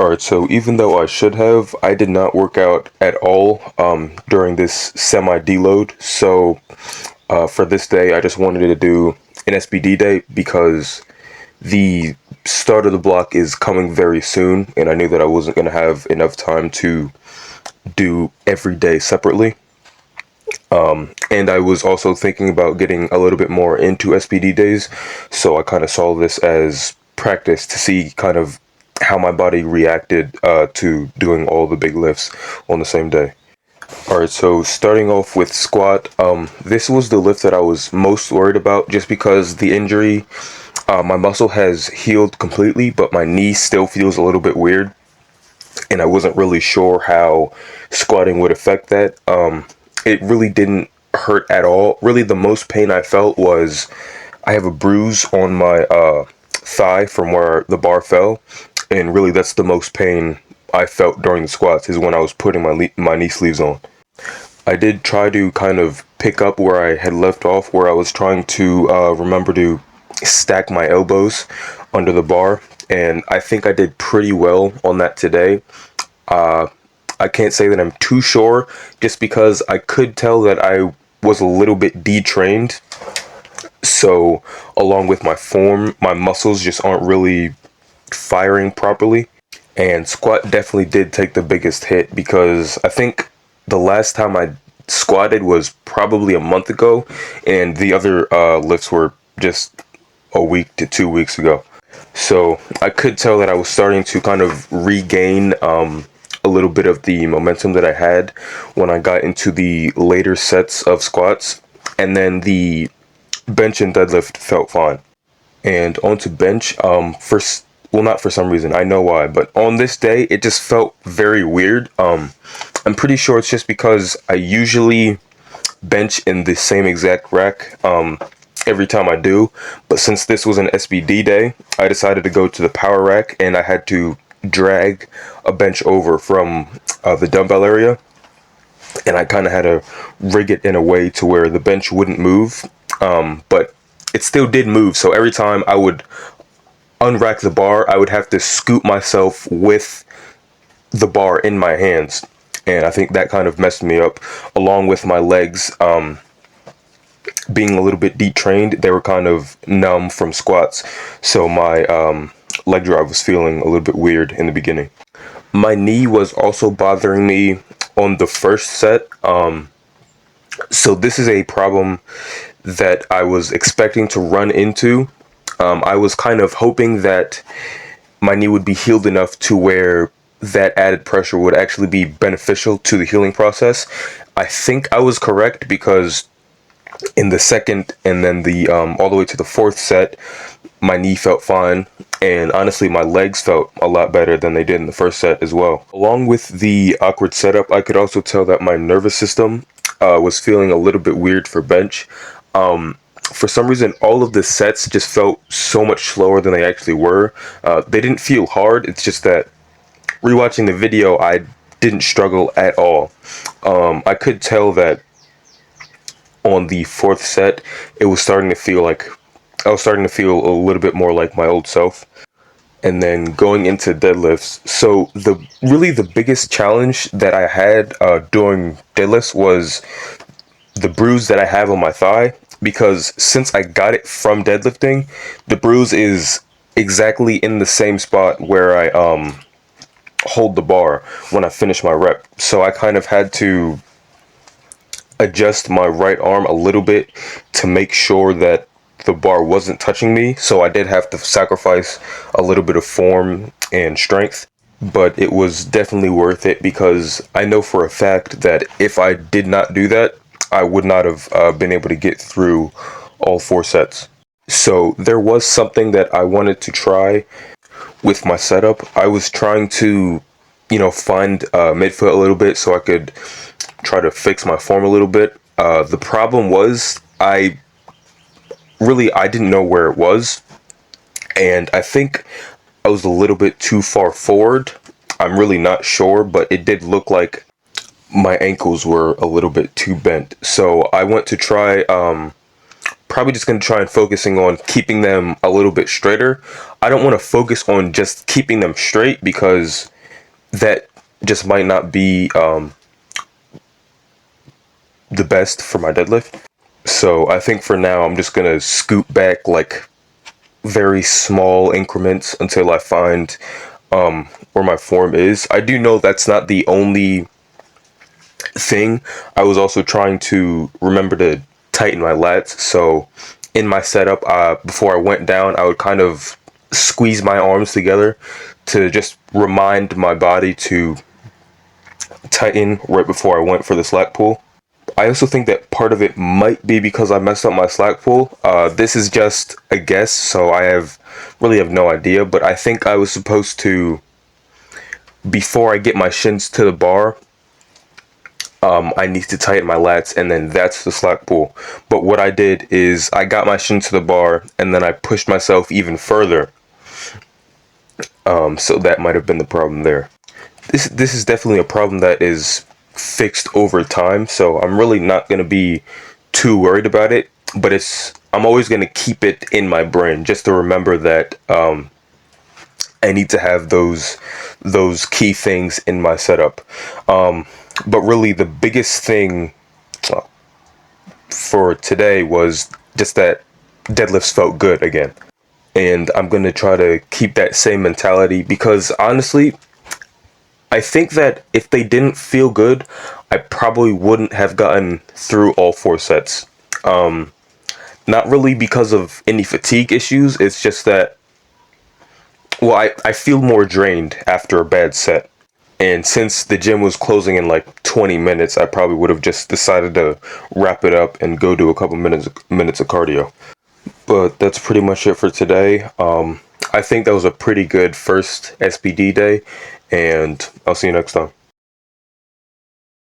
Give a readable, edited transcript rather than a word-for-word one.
Alright, so even though I should have, I did not work out at all during this semi-deload. So for this day, I just wanted to do an SBD day because the start of the block is coming very soon, and I knew that I wasn't going to have enough time to do every day separately. And I was also thinking about getting a little bit more into SBD days, so I kind of saw this as practice to see kind of how my body reacted to doing all the big lifts on the same day. Alright, so starting off with squat, this was the lift that I was most worried about just because the injury, my muscle has healed completely, but my knee still feels a little bit weird, and I wasn't really sure how squatting would affect that. It really didn't hurt at all. Really, the most pain I felt was I have a bruise on my thigh from where the bar fell, and really that's the most pain I felt during the squats is when I was putting my knee sleeves on. I did try to kind of pick up where I had left off, where I was trying to remember to stack my elbows under the bar, and I think I did pretty well on that today. I can't say that I'm too sure, just because I could tell that I was a little bit detrained. So, along with my form, my muscles just aren't really firing properly. And squat definitely did take the biggest hit because I think the last time I squatted was probably a month ago, and the other lifts were just a week to 2 weeks ago. So I could tell that I was starting to kind of regain a little bit of the momentum that I had when I got into the later sets of squats, and then the bench and deadlift felt fine. And onto bench, well, not for some reason, I know why, but on this day it just felt very weird. I'm pretty sure it's just because I usually bench in the same exact rack every time I do, but since this was an SBD day, I decided to go to the power rack, and I had to drag a bench over from the dumbbell area, and I kind of had to rig it in a way to where the bench wouldn't move, but it still did move. So every time I would unrack the bar, I would have to scoop myself with the bar in my hands, and I think that kind of messed me up, along with my legs being a little bit detrained. They were kind of numb from squats, so my leg drive was feeling a little bit weird in the beginning. My knee was also bothering me on the first set, so this is a problem that I was expecting to run into. I was kind of hoping that my knee would be healed enough to where that added pressure would actually be beneficial to the healing process. I think I was correct because in the second and then the all the way to the fourth set, my knee felt fine, and honestly my legs felt a lot better than they did in the first set as well. Along with the awkward setup, I could also tell that my nervous system was feeling a little bit weird for bench. For some reason, all of the sets just felt so much slower than they actually were. They didn't feel hard, it's just that rewatching the video, I didn't struggle at all. I could tell that on the fourth set, it was starting to feel like I was starting to feel a little bit more like my old self. And then going into deadlifts, so the biggest challenge that I had doing deadlifts was the bruise that I have on my thigh, because since I got it from deadlifting, the bruise is exactly in the same spot where I hold the bar when I finish my rep. So I kind of had to adjust my right arm a little bit to make sure that the bar wasn't touching me. So I did have to sacrifice a little bit of form and strength, but it was definitely worth it because I know for a fact that if I did not do that, I would not have been able to get through all 4 sets. So there was something that I wanted to try with my setup. I was trying to, find midfoot a little bit so I could try to fix my form a little bit. The problem was I didn't know where it was, and I think I was a little bit too far forward. I'm really not sure, but it did look like my ankles were a little bit too bent. So I went to try probably just going to try and focusing on keeping them a little bit straighter. I don't want to focus on just keeping them straight because that just might not be the best for my deadlift. So I think for now I'm just going to scoot back like very small increments until I find where my form is. I do know that's not the only thing. I was also trying to remember to tighten my lats. So in my setup, before I went down, I would kind of squeeze my arms together to just remind my body to tighten right before I went for the slack pull. I also think that part of it might be because I messed up my slack pull. This is just a guess, so I really have no idea. But I think I was supposed to, before I get my shins to the bar, I need to tighten my lats, and then that's the slack pull. But what I did is I got my shin to the bar, and then I pushed myself even further. So that might have been the problem there. This is definitely a problem that is fixed over time, so I'm really not going to be too worried about it. But I'm always going to keep it in my brain just to remember that I need to have those key things in my setup. But really, the biggest thing for today was just that deadlifts felt good again. And I'm going to try to keep that same mentality because honestly, I think that if they didn't feel good, I probably wouldn't have gotten through all 4 sets. Not really because of any fatigue issues, it's just that, well, I feel more drained after a bad set. And since the gym was closing in like 20 minutes, I probably would have just decided to wrap it up and go do a couple minutes of cardio. But that's pretty much it for today. I think that was a pretty good first SBD day, and I'll see you next time.